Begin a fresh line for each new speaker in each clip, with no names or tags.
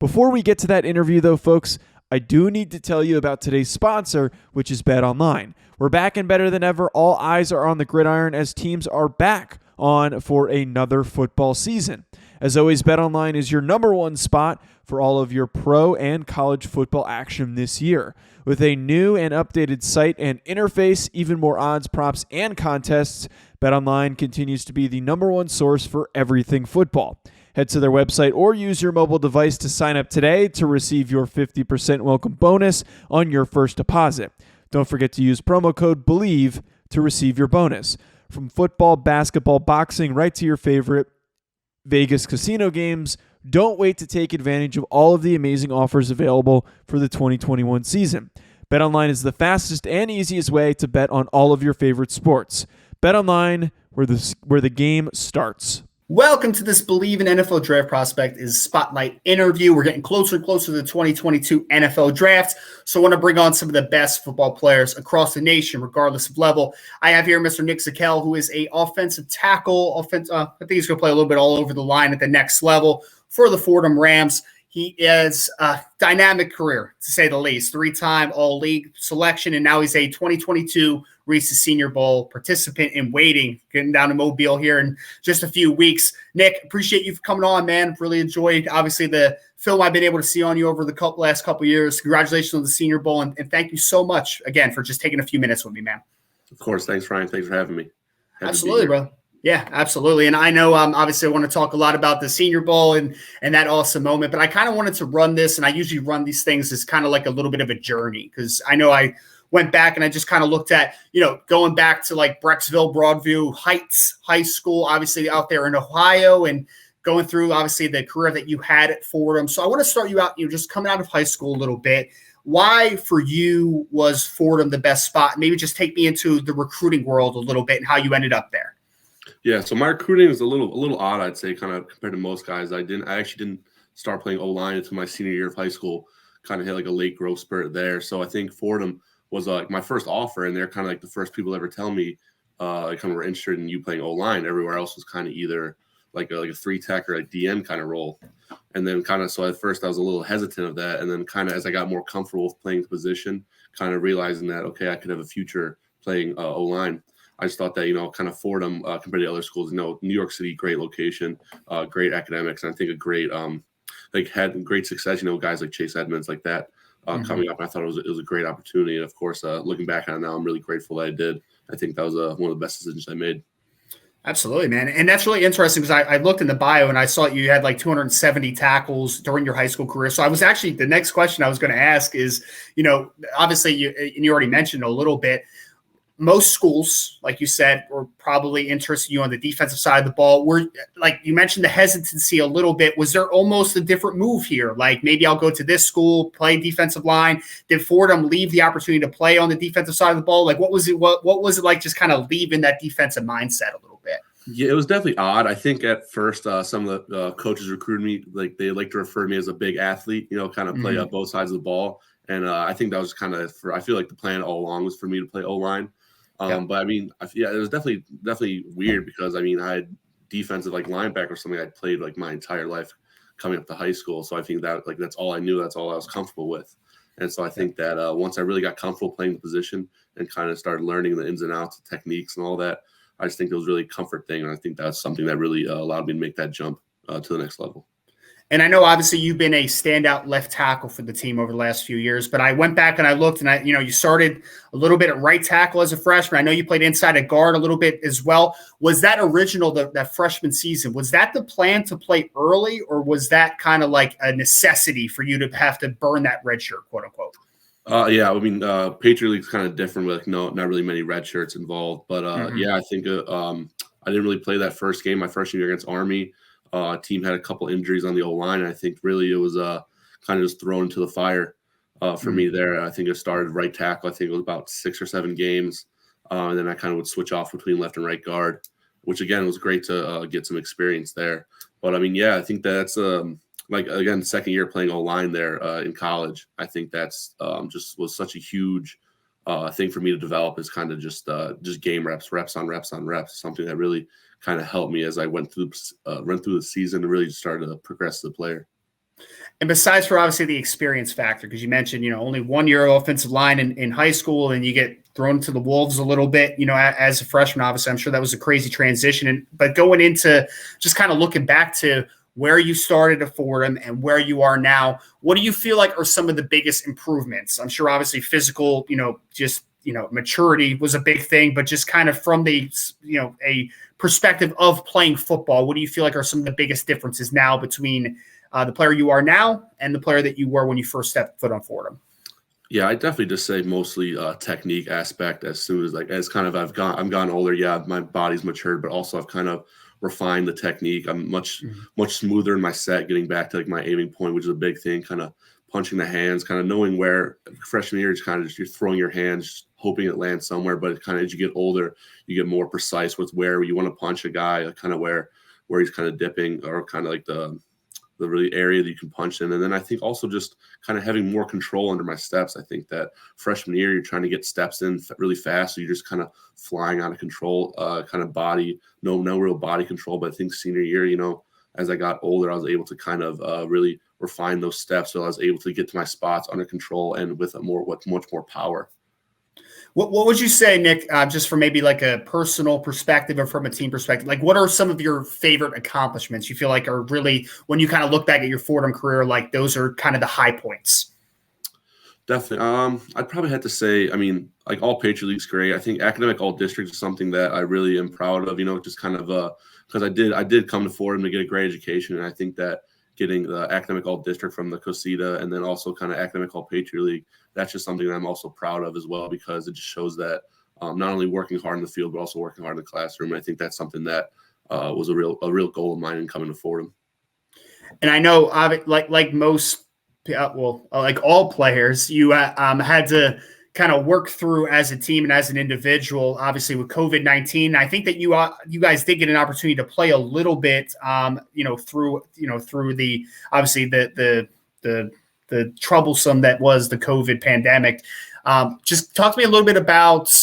Before we get to that interview, though, folks, I do need to tell you about today's sponsor, which is BetOnline. We're back and better than ever. All eyes are on the gridiron as teams are back on for another football season. As always, BetOnline is your number one spot for all of your pro and college football action this year. With a new and updated site and interface, even more odds, props, and contests, BetOnline continues to be the number one source for everything football. Head to their website or use your mobile device to sign up today to receive your 50% welcome bonus on your first deposit. Don't forget to use promo code BELIEVE to receive your bonus. From football, basketball, boxing, right to your favorite Vegas casino games, don't wait to take advantage of all of the amazing offers available for the 2021 season. BetOnline is the fastest and easiest way to bet on all of your favorite sports. BetOnline, where the game starts.
Welcome to this Believe in NFL Draft Prospect is Spotlight interview. We're getting closer and closer to the 2022 NFL Draft, so I want to bring on some of the best football players across the nation, regardless of level. I have here Mr. Nick Zakelj, who is an offensive tackle. I think he's going to play a little bit all over the line at the next level for the Fordham Rams. He is a dynamic career, to say the least. 3-time All-League selection, and now he's a 2022 Reese's Senior Bowl participant in waiting, getting down to Mobile here in just a few weeks. Nick, appreciate you for coming on, man. Really enjoyed, obviously, the film I've been able to see on you over the last couple of years. Congratulations on the Senior Bowl, and thank you so much, again, for just taking a few minutes with me, man.
Of course. Thanks, Ryan. Thanks for having me.
Absolutely, bro. Yeah, absolutely. And I know, obviously, I want to talk a lot about the Senior Bowl and that awesome moment, but I kind of wanted to run this, and I usually run these things as kind of like a little bit of a journey, because I know I went back and I just kind of looked at, going back to like Brecksville, Broadview Heights High School, obviously out there in Ohio, and going through, obviously, the career that you had at Fordham. So I want to start you out, just coming out of high school a little bit. Why, for you, was Fordham the best spot? Maybe just take me into the recruiting world a little bit and how you ended up there.
Yeah, so my recruiting is a little odd, I'd say, kind of compared to most guys. I actually didn't start playing O-line until my senior year of high school. Kind of hit like a late growth spurt there. So I think Fordham was like my first offer, and they're kind of like the first people to ever tell me kind of were interested in you playing O-line. Everywhere else was kind of either like a 3-tech or a DN kind of role. And then kind of, so at first I was a little hesitant of that. And then kind of as I got more comfortable with playing the position, kind of realizing that, okay, I could have a future playing O-line. I just thought that, kind of Fordham compared to other schools, New York City, great location, great academics. And I think a great, had great success, guys like Chase Edmonds like that coming up. And I thought it was a great opportunity. And of course, looking back on it now, I'm really grateful that I did. I think that was one of the best decisions I made.
Absolutely, man. And that's really interesting because I looked in the bio and I saw you had like 270 tackles during your high school career. So I was actually, the next question I was going to ask is, obviously you already mentioned a little bit, most schools, like you said, were probably interested in you on the defensive side of the ball. Like you mentioned the hesitancy a little bit. Was there almost a different move here? Like maybe I'll go to this school, play defensive line. Did Fordham leave the opportunity to play on the defensive side of the ball? Like what was it like just kind of leaving that defensive mindset a little bit?
Yeah, it was definitely odd. I think at first some of the coaches recruited me, like they like to refer to me as a big athlete, kind of play up both sides of the ball. And I think that was kind of I feel like the plan all along was for me to play O-line. But I mean, it was definitely weird because I had defensive like linebacker or something I'd played like my entire life coming up to high school. So I think that like that's all I knew, that's all I was comfortable with. And so I think that once I really got comfortable playing the position and kind of started learning the ins and outs of techniques and all that, I just think it was really a comfort thing. And I think that's something that really allowed me to make that jump to the next level.
And I know obviously you've been a standout left tackle for the team over the last few years, but I went back and I looked and you started a little bit at right tackle as a freshman. I know you played inside at guard a little bit as well. Was that that freshman season, was that the plan to play early, or was that kind of like a necessity for you to have to burn that red shirt, quote unquote?
Yeah, Patriot League's kind of different with not really many red shirts involved, but yeah, I think I didn't really play that first game my freshman year against Army. Team had a couple injuries on the O-line, and I think really it was kind of just thrown into the fire for me there. I think it started right tackle. I think it was about 6 or 7 games, and then I kind of would switch off between left and right guard, which again was great to get some experience there. But yeah, I think that's again, second year playing O-line there in college. I think that's just was such a huge thing for me to develop, is kind of just game reps on reps, something that really kind of helped me as I went through the season and really started to progress as a player.
And besides for obviously the experience factor, because you mentioned, only 1 year of offensive line in high school, and you get thrown to the wolves a little bit, as a freshman. Obviously, I'm sure that was a crazy transition. But going into just kind of looking back to where you started at Fordham and where you are now, what do you feel like are some of the biggest improvements? I'm sure obviously physical, maturity was a big thing, but just kind of from the, a perspective of playing football, what do you feel like are some of the biggest differences now between the player you are now and the player that you were when you first stepped foot on Fordham?
Yeah, I definitely just say mostly technique aspect. As soon as I've gone older, yeah, my body's matured, but also I've kind of refined the technique. I'm much smoother in my set, getting back to like my aiming point, which is a big thing. Kind of punching the hands, kind of knowing where freshman year is kind of just you're throwing your hands, hoping it lands somewhere. But kind of as you get older, you get more precise with where you want to punch a guy, kind of where he's kind of dipping, or kind of like the really area that you can punch in. And then I think also just kind of having more control under my steps. I think that freshman year, you're trying to get steps in really fast. So you're just kind of flying out of control, kind of body, no real body control. But I think senior year, as I got older, I was able to kind of really refine those steps. So I was able to get to my spots under control and with much more power.
What would you say, Nick, just from maybe like a personal perspective or from a team perspective, like what are some of your favorite accomplishments you feel like are really, when you kind of look back at your Fordham career, like those are kind of the high points?
Definitely. I'd probably have to say, like all Patriot League's great. I think academic all district is something that I really am proud of, just kind of because I did come to Fordham to get a great education. And I think that getting the academic all district from the COSITA and then also kind of academic all Patriot League, that's just something that I'm also proud of as well, because it just shows that not only working hard in the field, but also working hard in the classroom. And I think that's something that was a real goal of mine in coming to Fordham.
And I know, like most, like all players, you had to kind of work through as a team and as an individual, obviously with COVID-19. I think that you guys did get an opportunity to play a little bit, through the, obviously the troublesome that was the COVID pandemic. Just talk to me a little bit about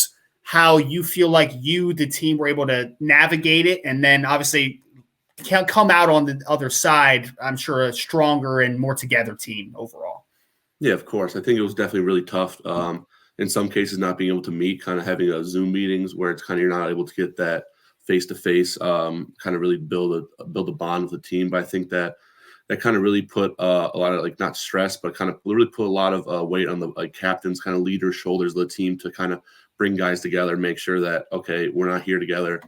how you feel like the team were able to navigate it. And then obviously can come out on the other side, I'm sure, a stronger and more together team overall.
Yeah, of course. I think it was definitely really tough. In some cases, not being able to meet, kind of having Zoom meetings where it's kind of you're not able to get that face-to-face, kind of really build a bond with the team. But I think that kind of really put a lot of, like, not stress, but kind of really put a lot of weight on the captains, kind of leaders' shoulders of the team to kind of bring guys together and make sure that, okay, we're not here together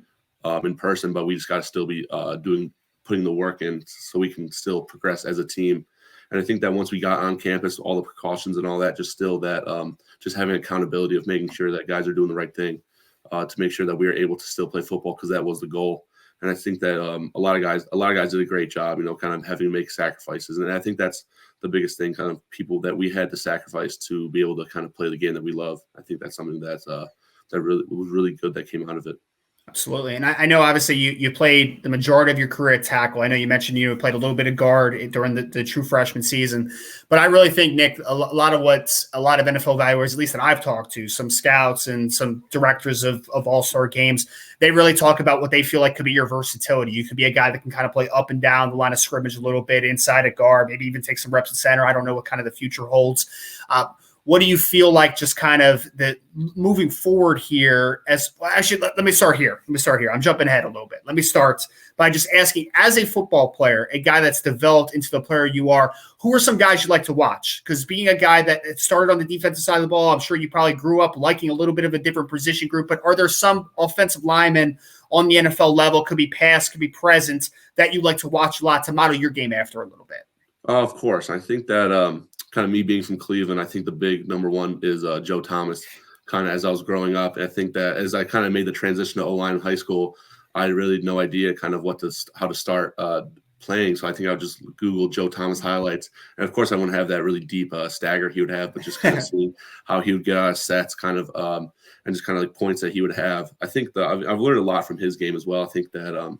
in person, but we just got to still be putting the work in so we can still progress as a team. And I think that once we got on campus, all the precautions and all that, just still that just having accountability of making sure that guys are doing the right thing to make sure that we are able to still play football, because that was the goal. And I think that a lot of guys did a great job, kind of having to make sacrifices. And I think that's the biggest thing, kind of people that we had to sacrifice to be able to kind of play the game that we love. I think that's something that really was really good that came out of it.
Absolutely. And I know obviously you played the majority of your career at tackle. I know you mentioned you played a little bit of guard during the true freshman season, but I really think, Nick, a lot of NFL evaluators, at least that I've talked to, some scouts and some directors of all-star games, they really talk about what they feel like could be your versatility. You could be a guy that can kind of play up and down the line of scrimmage a little bit, inside a guard, maybe even take some reps at center. I don't know what kind of the future holds. What do you feel like just kind of the moving forward here? Let me start here. I'm jumping ahead a little bit. Let me start by just asking, as a football player, a guy that's developed into the player you are, who are some guys you'd like to watch? Because being a guy that started on the defensive side of the ball, I'm sure you probably grew up liking a little bit of a different position group, but are there some offensive linemen on the NFL level, could be past, could be present, that you like to watch a lot to model your game after a little bit?
Of course. I think that kind of me being from Cleveland, I think the big number one is Joe Thomas, kind of as I was growing up. And I think that as I kind of made the transition to O-line in high school, I had really no idea kind of how to start playing. So I think I would just Google Joe Thomas highlights. And of course I wouldn't have that really deep stagger he would have, but just kind of seeing how he would get out of sets kind of and just kind of like points that he would have. I think that I've learned a lot from his game as well. I think that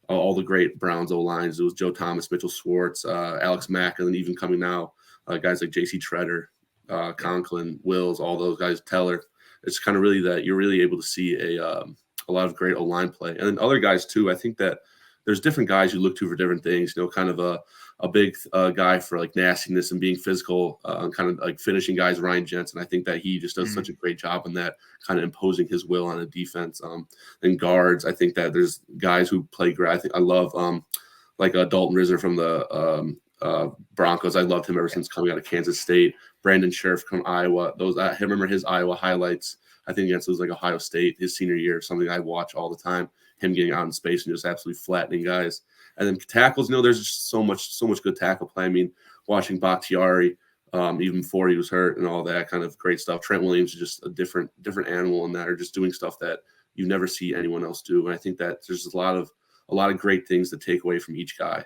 all the great Browns O-lines, it was Joe Thomas, Mitchell Schwartz, Alex Mack, and then even coming now, guys like J.C. Treader, Conklin, Wills, all those guys, Teller. It's kind of really that you're really able to see a lot of great O-line play. And then other guys too, I think that there's different guys you look to for different things, kind of a big guy for like nastiness and being physical, kind of like finishing guys. Ryan Jensen, I think that he just does such a great job on that, kind of imposing his will on a defense. And guards, I think that there's guys who play great. I love like Dalton Risner from the Broncos. I loved him ever since coming out of Kansas State. Brandon Scherf from Iowa. I remember his Iowa highlights. I think against it was like Ohio State his senior year, something I watch all the time. Him getting out in space and just absolutely flattening guys. And then tackles, there's just so much good tackle play. I mean, watching Bakhtiari, even before he was hurt and all that kind of great stuff. Trent Williams is just a different animal in that, or just doing stuff that you never see anyone else do. And I think that there's a lot of great things to take away from each guy.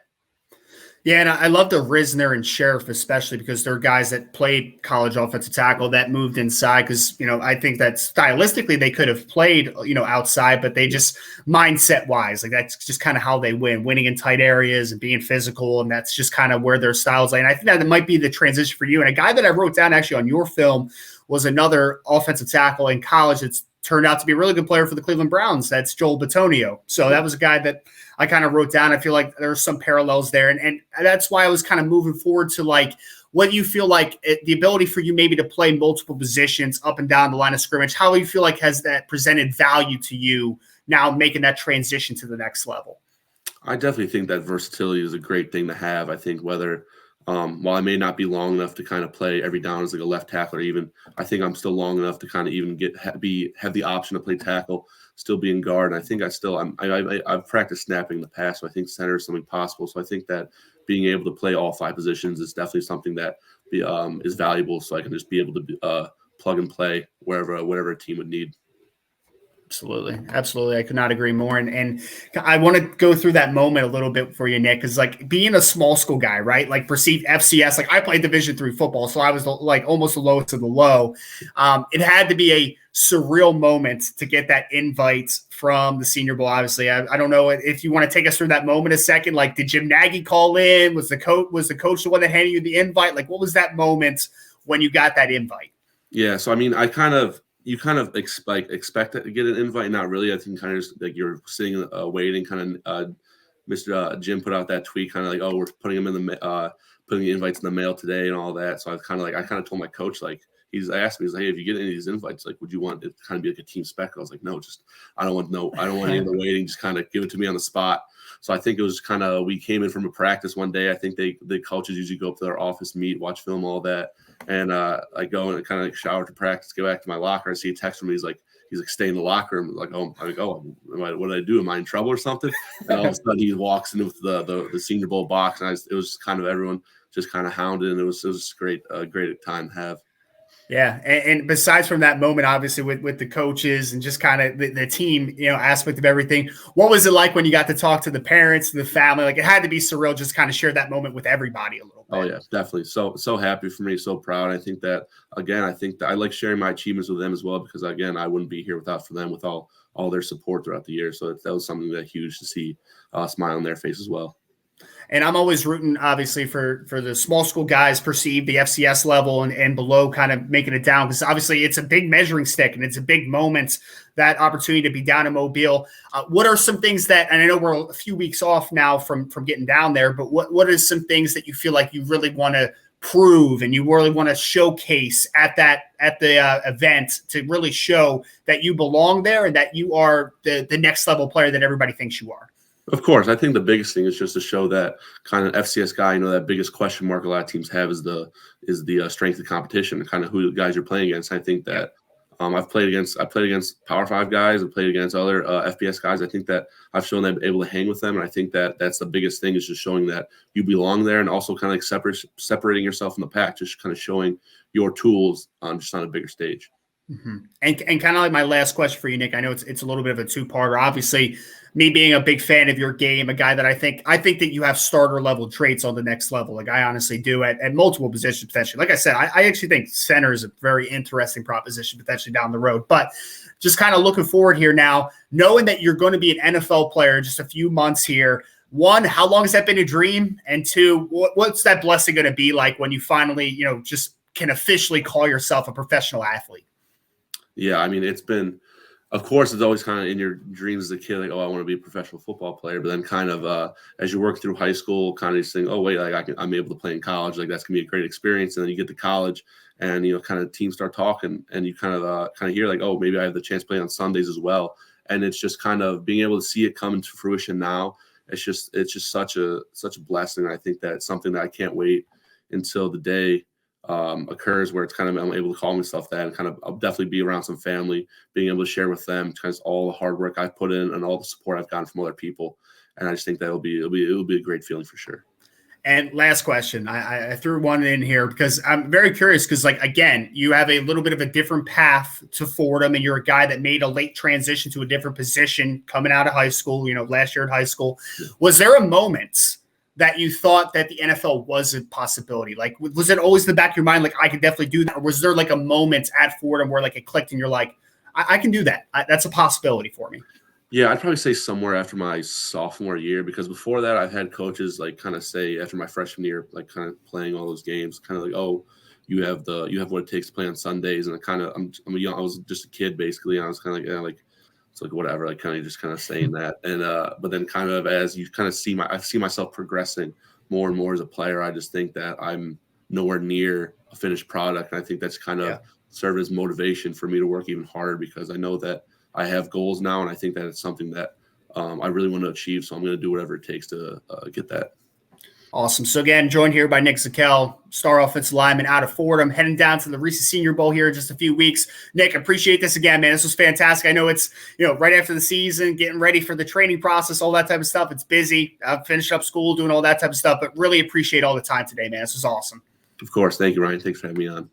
Yeah, and I love the Risner and Sheriff, especially because they're guys that played college offensive tackle that moved inside because, I think that stylistically they could have played, outside, but they just mindset-wise, like that's just kind of how they winning in tight areas and being physical, and that's just kind of where their styles lay. And I think that might be the transition for you. And a guy that I wrote down actually on your film was another offensive tackle in college that's turned out to be a really good player for the Cleveland Browns. That's Joel Bitonio. So that was a guy that I kind of wrote down. I feel like there's some parallels there. And that's why I was kind of moving forward to like, what do you feel like the ability for you maybe to play multiple positions up and down the line of scrimmage? How do you feel like has that presented value to you now making that transition to the next level?
I definitely think that versatility is a great thing to have. I think whether while I may not be long enough to kind of play every down as like a left tackle, or even I think I'm still long enough to kind of even have the option to play tackle, still be in guard. And I think I've practiced snapping in the past, so I think center is something possible. So I think that being able to play all 5 positions is definitely something that is valuable. So I can just be able to plug and play whatever a team would need.
Absolutely. I could not agree more. And I want to go through that moment a little bit for you, Nick, because like being a small school guy, right? Like perceived FCS, like I played Division III football, so I was like almost the lowest of the low. It had to be a surreal moment to get that invite from the Senior Bowl. Obviously, I don't know if you want to take us through that moment a second. Like, did Jim Nagy call in? Was the coach the one that handed you the invite? Like, what was that moment when you got that invite?
Yeah, so I mean, you kind of expect to get an invite. Not really. I think kind of just like you're sitting waiting. Kind of Mr. Jim put out that tweet, kind of like, oh, we're putting him in putting the invites in the mail today and all that. So I kind of told my coach, like, I asked me, he's like, hey, if you get any of these invites, like, would you want it to kind of be like a team spec? I was like, no, I don't want any of the waiting. Just kind of give it to me on the spot. So I think it was kind of, we came in from a practice one day. I think the coaches usually go up to their office, meet, watch film, all that. And I go and kind of shower to practice, go back to my locker. I see a text from me. He's like, stay in the locker room. Like, oh, what did I do? Am I in trouble or something? And all of a sudden he walks into the Senior Bowl box, and it was kind of everyone just kind of hounded, and it was great time to have.
Yeah, and besides from that moment, obviously with the coaches and just kind of the team, aspect of everything, what was it like when you got to talk to the parents, the family? Like, it had to be surreal. Just kind of share that moment with everybody a little bit.
Oh yeah, definitely. So happy for me, so proud. I think that I like sharing my achievements with them as well, because again, I wouldn't be here without all their support throughout the year. So that was something that huge to see a smile on their face as well.
And I'm always rooting, obviously, for the small school guys perceived the FCS level and below, kind of making it down, because obviously it's a big measuring stick and it's a big moment, that opportunity to be down in Mobile. What are some things that, and I know we're a few weeks off now from getting down there, but what are some things that you feel like you really want to prove and you really want to showcase at the event to really show that you belong there and that you are the next level player that everybody thinks you are?
Of course, I think the biggest thing is just to show that kind of FCS guy. That biggest question mark a lot of teams have is the strength of competition and kind of who the guys you're playing against. I think that I played against Power 5 guys. I've played against other FBS guys. I think that I've shown that I'm able to hang with them, and I think that that's the biggest thing, is just showing that you belong there, and also kind of like separating yourself from the pack, just kind of showing your tools just on a bigger stage.
Mm-hmm. And kind of like my last question for you, Nick, I know it's a little bit of a two-parter. Obviously, me being a big fan of your game, a guy that I think that you have starter level traits on the next level. Like, I honestly do at multiple positions potentially. Like I said, I actually think center is a very interesting proposition potentially down the road. But just kind of looking forward here now, knowing that you're going to be an NFL player in just a few months here. One, how long has that been a dream? And two, what's that blessing going to be like when you finally, just can officially call yourself a professional athlete?
Yeah, I mean, it's been of course, it's always kind of in your dreams as a kid, like, oh, I want to be a professional football player. But then kind of as you work through high school, kind of just think, oh, wait, like I'm able to play in college. Like that's going to be a great experience. And then you get to college and, kind of teams start talking and you kind of hear like, oh, maybe I have the chance to play on Sundays as well. And it's just kind of being able to see it come into fruition now. It's just such a blessing. I think that's something that I can't wait until the day occurs where it's kind of I'm able to call myself that and kind of I'll definitely be around some family, being able to share with them kind of all the hard work I've put in and all the support I've gotten from other people. And I just think that it'll be a great feeling for sure.
And last question, I threw one in here because I'm very curious because, like, again, you have a little bit of a different path to Fordham and you're a guy that made a late transition to a different position coming out of high school, last year at high school. Yeah. Was there a moment that you thought that the NFL was a possibility? Like, was it always in the back of your mind, like, I could definitely do that? Or was there like a moment at Fordham where like it clicked and you're like, I can do that. That's a possibility for me.
Yeah, I'd probably say somewhere after my sophomore year, because before that I've had coaches like kind of say after my freshman year, like kind of playing all those games, kind of like, oh, you have what it takes to play on Sundays. And I was just a kid basically. And I was kind of like, yeah, like, it's like whatever, like kind of just kind of saying that. And but then kind of as you kind of I see myself progressing more and more as a player, I just think that I'm nowhere near a finished product. And I think that's kind of served as motivation for me to work even harder because I know that I have goals now, and I think that it's something that I really want to achieve. So I'm going to do whatever it takes to get that.
Awesome. So again, joined here by Nick Zakelj, star offensive lineman out of Fordham, heading down to the Reese Senior Bowl here in just a few weeks. Nick, appreciate this again, man. This was fantastic. I know it's right after the season, getting ready for the training process, all that type of stuff. It's busy. I've finished up school, doing all that type of stuff, but really appreciate all the time today, man. This was awesome.
Of course. Thank you, Ryan. Thanks for having me on.